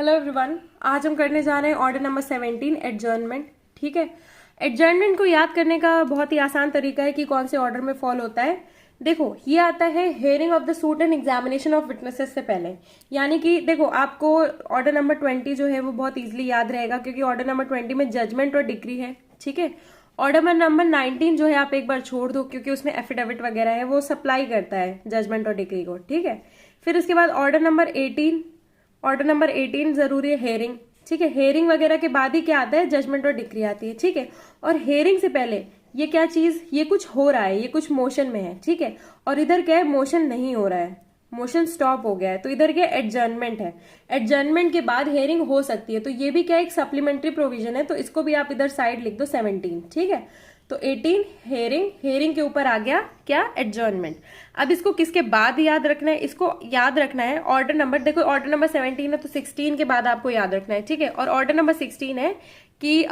Hello everyone, आज हम करने जा रहे हैं ऑर्डर नंबर 17 एडजर्नमेंट। ठीक है, एडजर्नमेंट को याद करने का बहुत ही आसान तरीका है कि कौन से ऑर्डर में फॉल होता है। देखो, ये आता है hearing of the suit and examination of witnesses से पहले। यानी कि देखो, आपको ऑर्डर नंबर 20 जो है वो बहुत इजीली याद रहेगा, क्योंकि ऑर्डर नंबर 20 में जजमेंट और डिक्री है। ठीक है, ऑर्डर नंबर 19 जो है आप एक बार छोड़ दो, क्योंकि उसमें एफिडेविट वगैरह है, वो सप्लाई करता है जजमेंट और डिक्री को। ठीक है, फिर उसके बाद ऑर्डर नंबर 18 जरूरी है हेयरिंग। ठीक है, हेयरिंग वगैरह के बाद ही क्या आता है, जजमेंट और डिक्री आती है। ठीक है, और हेयरिंग से पहले ये क्या चीज, ये कुछ हो रहा है, ये कुछ मोशन में है। ठीक है, और इधर क्या है, मोशन नहीं हो रहा है, मोशन स्टॉप हो गया है, तो इधर क्या एडजर्नमेंट है। एडजर्नमेंट के बाद हेयरिंग हो सकती है, तो ये भी क्या एक सप्लीमेंट्री प्रोविजन है, तो इसको भी आप इधर साइड लिख दो 17। ठीक है, तो 18 हेयरिंग, हेयरिंग के ऊपर आ गया क्या, एडजर्नमेंट। अब इसको किसके बाद याद रखना है, इसको याद रखना है ऑर्डर नंबर, देखो ऑर्डर नंबर 17 है तो 16 के बाद आपको याद रखना है। ठीक है, और ऑर्डर नंबर 16 है कि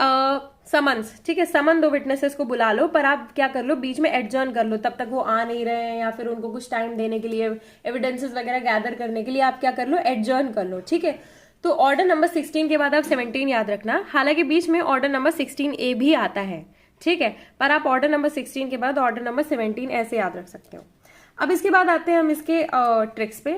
समन्स। ठीक है, समन दो विटनेसेस को बुला लो, पर आप क्या कर लो, बीच में एडजर्न कर लो, तब तक वो आ नहीं रहे हैं, या फिर उनको कुछ टाइम देने के लिए, एविडेंसेस वगैरह गैदर करने के लिए आप क्या कर लो, एडजर्न कर लो। ठीक है, तो ऑर्डर नंबर 16 के बाद आप 17 याद रखना। हालांकि बीच में ऑर्डर नंबर 16A भी आता है। ठीक है, पर आप ऑर्डर नंबर 16 के बाद ऑर्डर नंबर 17 ऐसे याद रख सकते हो। अब इसके बाद आते हैं हम इसके ट्रिक्स पे।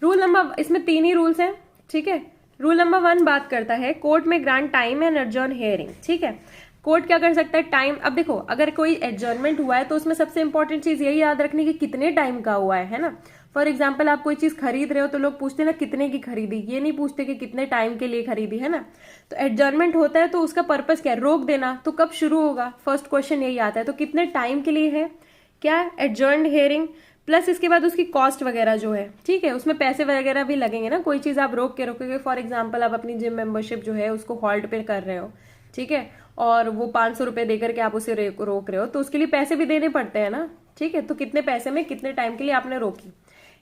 रूल नंबर, इसमें 3 ही रूल्स हैं। ठीक है, रूल नंबर 1 बात करता है कोर्ट में grant time and adjourn hearing. ठीक है, कोर्ट क्या कर सकता है, टाइम। अब देखो, अगर कोई एडजर्नमेंट हुआ है तो उसमें सबसे इंपॉर्टेंट चीज यही याद रखनी कि कितने टाइम का हुआ है ना। फॉर एग्जाम्पल, आप कोई चीज खरीद रहे हो तो लोग पूछते हैं ना कितने की खरीदी, ये नहीं पूछते कि कितने टाइम के लिए खरीदी, है ना। तो एडजर्नमेंट होता है तो उसका पर्पस क्या है, रोक देना। तो कब शुरू होगा, फर्स्ट क्वेश्चन यही आता है, तो कितने टाइम के लिए है क्या, एडजर्न्ड हेयरिंग। प्लस इसके बाद उसकी कॉस्ट वगैरह जो है, ठीक है, उसमें पैसे वगैरह भी लगेंगे ना। कोई चीज आप रोक के रोकोगे, फॉर एग्जाम्पल आप अपनी जिम मेंबरशिप जो है उसको हॉल्ट पे कर रहे हो, ठीक है, और वो 500 रुपए देकर के आप उसे रोक रहे हो, तो उसके लिए पैसे भी देने पड़ते हैं ना। ठीक है, तो कितने पैसे में कितने टाइम के लिए आपने रोकी।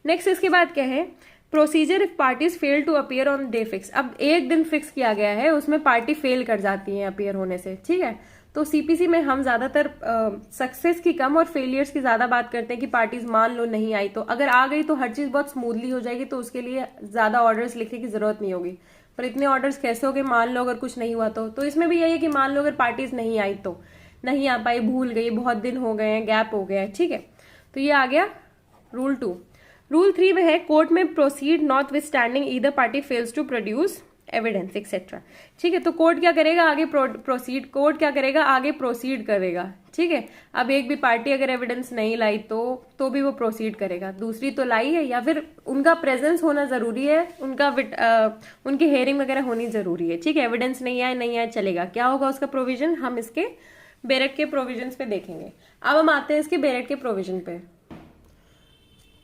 नेक्स्ट इसके बाद क्या है, procedure if parties fail to appear on day fix. अब एक दिन फिक्स किया गया है, उसमें पार्टी फेल कर जाती है अपीयर होने से। ठीक है, तो सीपीसी में हम ज्यादातर सक्सेस की कम और फेलियर्स की ज्यादा बात करते हैं कि पार्टीज मान लो नहीं आई, तो अगर आ गई तो हर चीज बहुत स्मूथली हो जाएगी, तो उसके लिए ज्यादा ऑर्डर्स लिखने की जरूरत नहीं होगी। पर इतने ऑर्डर्स कैसे हो गए, मान लो अगर कुछ नहीं हुआ तो इसमें भी यही है कि मान लो अगर पार्टीज नहीं आई तो नहीं आ पाई, भूल गई, बहुत दिन हो गए हैं, गैप हो गया है। ठीक है, तो ये आ गया रूल 2। रूल 3 में है court may proceed notwithstanding either party fails to produce evidence etcetera. ठीक है, तो कोर्ट क्या करेगा, आगे प्रोसीड, कोर्ट क्या करेगा, आगे प्रोसीड करेगा। ठीक है, अब एक भी पार्टी अगर एविडेंस नहीं लाई तो भी वो प्रोसीड करेगा। दूसरी तो लाई है, या फिर उनका प्रेजेंस होना जरूरी है, उनकी हेयरिंग वगैरह होनी जरूरी है। ठीक है, एविडेंस नहीं आए चलेगा। क्या होगा उसका प्रोविजन, हम इसके बेरेट के प्रोविजन पे देखेंगे। अब हम आते हैं इसके बेरेट के प्रोविजन पे।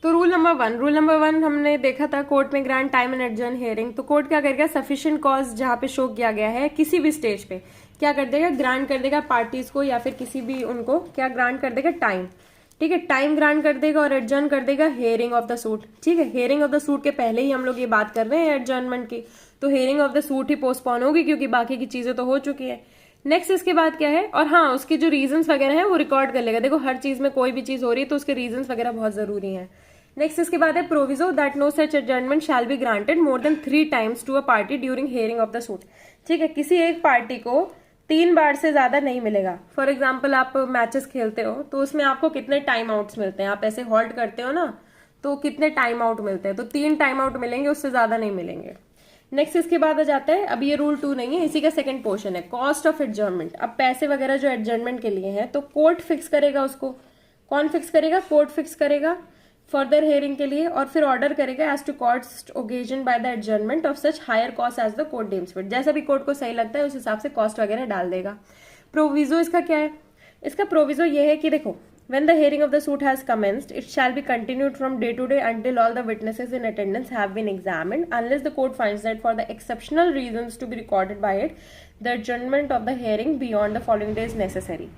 तो रूल नंबर वन हमने देखा था, कोर्ट में grant time and adjourn hearing. तो कोर्ट क्या करेगा, सफिशिएंट कॉज जहां पे शो किया गया है किसी भी स्टेज पे क्या कर देगा, ग्रांट कर देगा पार्टीज को, या फिर किसी भी उनको क्या ग्रांट कर देगा, टाइम। ठीक है, टाइम ग्रांट कर देगा और एडजर्न कर देगा हेयरिंग ऑफ द सूट। ठीक है, हेयरिंग ऑफ द सूट के पहले ही हम लोग ये बात कर रहे हैं एडजर्नमेंट की, तो hearing of the suit he postpone होगी, क्योंकि बाकी की चीजें तो हो चुकी है। नेक्स्ट इसके बाद क्या है, और हाँ, उसके जो रीजंस वगैरह है वो रिकॉर्ड कर लेगा। देखो, हर चीज में कोई भी चीज हो रही है तो उसके रीजंस वगैरह बहुत जरूरी है। नेक्स्ट इसके बाद है proviso that no such adjournment shall be granted more than 3 times to a party during hearing of the suit. ठीक है, किसी एक पार्टी को 3 बार से ज्यादा नहीं मिलेगा। फॉर एग्जाम्पल, आप मैचेस खेलते हो तो उसमें आपको कितने टाइम आउट्स मिलते हैं, आप ऐसे हॉल्ट करते हो ना, तो कितने टाइम आउट मिलते हैं, तो 3 टाइम आउट मिलेंगे, उससे ज्यादा नहीं मिलेंगे। नेक्स्ट इसके बाद आ जाता है, अब ये रूल 2 नहीं है, इसी का सेकंड पोर्शन है, कॉस्ट ऑफ एडजर्नमेंट। अब पैसे वगैरह जो एडजर्नमेंट के लिए है तो कोर्ट फिक्स करेगा उसको। कौन फिक्स करेगा, कोर्ट फिक्स करेगा फर्दर हेयरिंग के लिए, और फिर ऑर्डर करेगा as to cost occasion by the adjournment of such higher cost as the court deems fit. जैसा भी कोर्ट को सही लगता है उस हिसाब से कॉस्ट वगैरह डाल देगा। प्रोविजो इसका क्या है, इसका प्रोविजो ये है कि देखो, when the hearing of the suit has commenced, it shall be continued from day to day until all the witnesses in attendance have been examined, unless the court finds that for the exceptional reasons to be recorded by it, the adjournment of the hearing beyond the following day is necessary।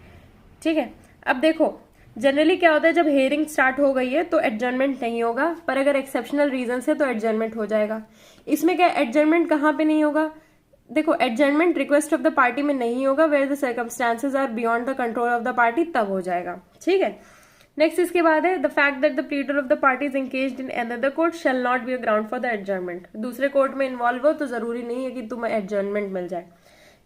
ठीक है, अब देखो, generally क्या होता है, जब hearing start हो गई है तो एडजर्नमेंट नहीं होगा, पर अगर एक्सेप्शनल रीजन है तो एडजर्नमेंट हो जाएगा। इसमें क्या एडजर्नमेंट कहाँ पे नहीं होगा, देखो, adjournment request of the party में नहीं होगा, where the circumstances are beyond the control of the party, तब हो जाएगा। ठीक है, नेक्स्ट इसके बाद है the fact that the pleader of the party is engaged in another court shall not be a ground for the adjournment. दूसरे court में इन्वॉल्व हो तो जरूरी नहीं है कि तुम्हें एडजर्नमेंट मिल जाए।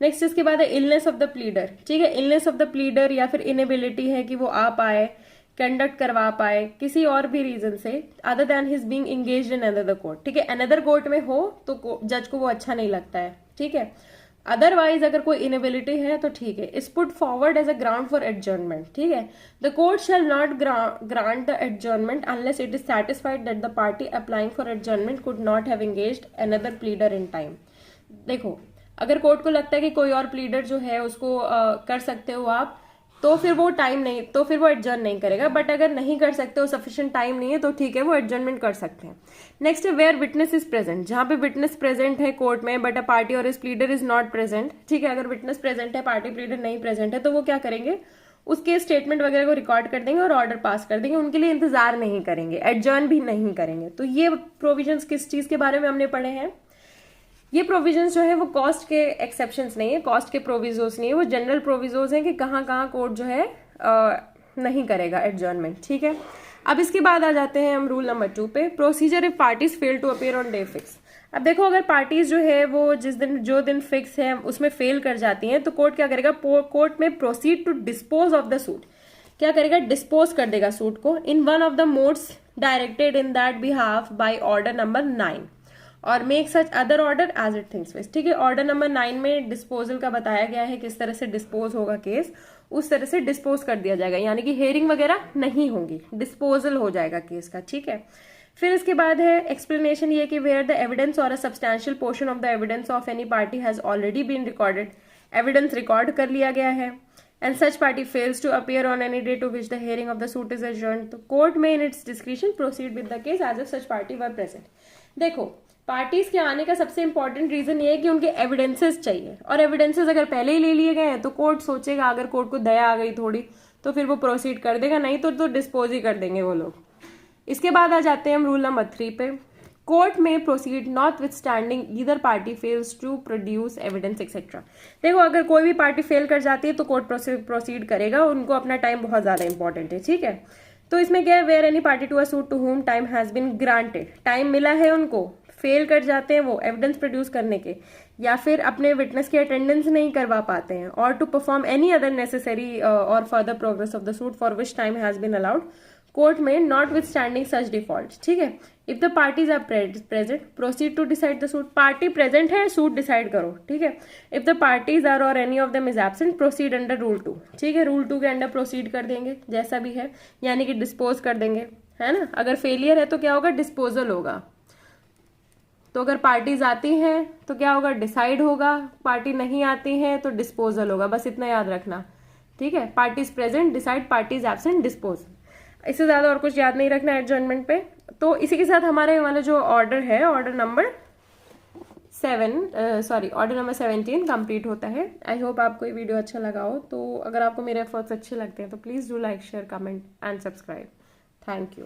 नेक्स्ट इसके बाद है इलनेस ऑफ द प्लीडर। ठीक है, इलनेस ऑफ द प्लीडर या फिर इनेबिलिटी है कि वो आ पाए, कंडक्ट करवा पाए किसी और भी रीजन से other than his being engaged in another court. ठीक है, अनदर कोर्ट में हो तो जज को वो अच्छा नहीं लगता है। ठीक है, अदरवाइज अगर कोई इनेबिलिटी है तो ठीक है, is put forward as a ground for adjournment. ठीक है, the court shall not grant the adjournment unless it is satisfied that the party applying for adjournment could not have engaged another pleader in time. देखो, अगर court को लगता है कि कोई और प्लीडर जो है उसको कर सकते हो आप, तो फिर वो टाइम नहीं, तो फिर वो एडजर्न नहीं करेगा। बट अगर नहीं कर सकते हो, सफिशिएंट टाइम नहीं है, तो ठीक है, वो एडजर्नमेंट कर सकते हैं। नेक्स्ट है वेयर विटनेस इज प्रेजेंट। जहां पे विटनेस प्रेजेंट है कोर्ट में बट अ पार्टी और इस प्लीडर इज नॉट प्रेजेंट। ठीक है, अगर विटनेस प्रेजेंट है, पार्टी प्लीडर नहीं प्रेजेंट है, तो वो क्या करेंगे, उसके स्टेटमेंट वगैरह को रिकॉर्ड कर देंगे और ऑर्डर पास कर देंगे। उनके लिए इंतजार नहीं करेंगे, एडजर्न भी नहीं करेंगे। तो ये प्रोविजंस किस चीज के बारे में हमने पढ़े हैं? ये प्रोविजंस जो है वो कॉस्ट के एक्सेप्शंस नहीं है, कॉस्ट के प्रोविजोस नहीं है, वो जनरल प्रोविजोस हैं कि कहाँ कहाँ कोर्ट जो है नहीं करेगा एडजर्नमेंट। ठीक है, अब इसके बाद आ जाते हैं हम रूल नंबर 2 पे, procedure if parties fail to appear on day fix. अब देखो, अगर पार्टीज जो है वो जो दिन फिक्स है उसमें फेल कर जाती हैं तो कोर्ट क्या करेगा, court may proceed to dispose of the suit. क्या करेगा, डिस्पोज कर देगा सूट को in one of the modes directed in that behalf by order number 9 और make such other order as it thinks fit. ठीक है, ऑर्डर नंबर 9 में disposal का बताया गया है किस तरह से डिस्पोज होगा केस, उस तरह से डिस्पोज कर दिया जाएगा, यानी कि हेयरिंग वगैरह नहीं होगी, डिस्पोजल हो जाएगा केस का। ठीक है, फिर इसके बाद है एक्सप्लेनेशन ये कि where the evidence or a substantial portion of the evidence of any party has already been recorded. Evidence record कर लिया गया है and such party fails to appear on any day to which the hearing of the suit is adjourned, तो court may in its discretion proceed with the case as if such party were present. देखो, parties के आने का सबसे important reason ये है कि उनके एविडेंसेस चाहिए, और एविडेंसेस अगर पहले ही ले लिए गए हैं तो कोर्ट सोचेगा, अगर कोर्ट को दया आ गई थोड़ी तो फिर वो प्रोसीड कर देगा, नहीं तो डिस्पोज ही कर देंगे वो लोग। इसके बाद आ जाते हैं हम रूल नंबर 3 पे, court may proceed notwithstanding either party fails to produce evidence etcetera. देखो, अगर कोई भी पार्टी फेल कर जाती है तो कोर्ट प्रोसीड करेगा, उनको अपना टाइम बहुत ज्यादा इंपॉर्टेंट है। ठीक है, तो इसमें क्या है, where any party to a suit to whom time has been granted, time मिला है उनको, फेल कर जाते हैं वो एविडेंस प्रोड्यूस करने के, या फिर अपने विटनेस की अटेंडेंस नहीं करवा पाते हैं, और to perform any other necessary और further progress of the suit for which time has been allowed, court में notwithstanding such default. ठीक है, if the parties are present proceed to decide the suit. Party present है, suit decide करो। ठीक है, if the parties are और any of them is absent proceed under rule 2। ठीक है, rule 2 के अंडर प्रोसीड कर देंगे जैसा भी है, यानी कि डिस्पोज कर देंगे, है ना। अगर फेलियर है तो क्या होगा, डिस्पोजल होगा। तो अगर पार्टीज आती हैं तो क्या होगा, डिसाइड होगा, पार्टी नहीं आती है तो डिस्पोजल होगा, बस इतना याद रखना। ठीक है, parties present decide, parties absent dispose, इससे ज्यादा और कुछ याद नहीं रखना एडजर्नमेंट पे। तो इसी के साथ हमारे वाला जो ऑर्डर है, ऑर्डर नंबर 17 कंप्लीट होता है। आई होप आपको ये वीडियो अच्छा लगा हो। तो अगर आपको मेरे एफर्ट्स अच्छे लगते हैं तो please do like, share, comment and subscribe. Thank you.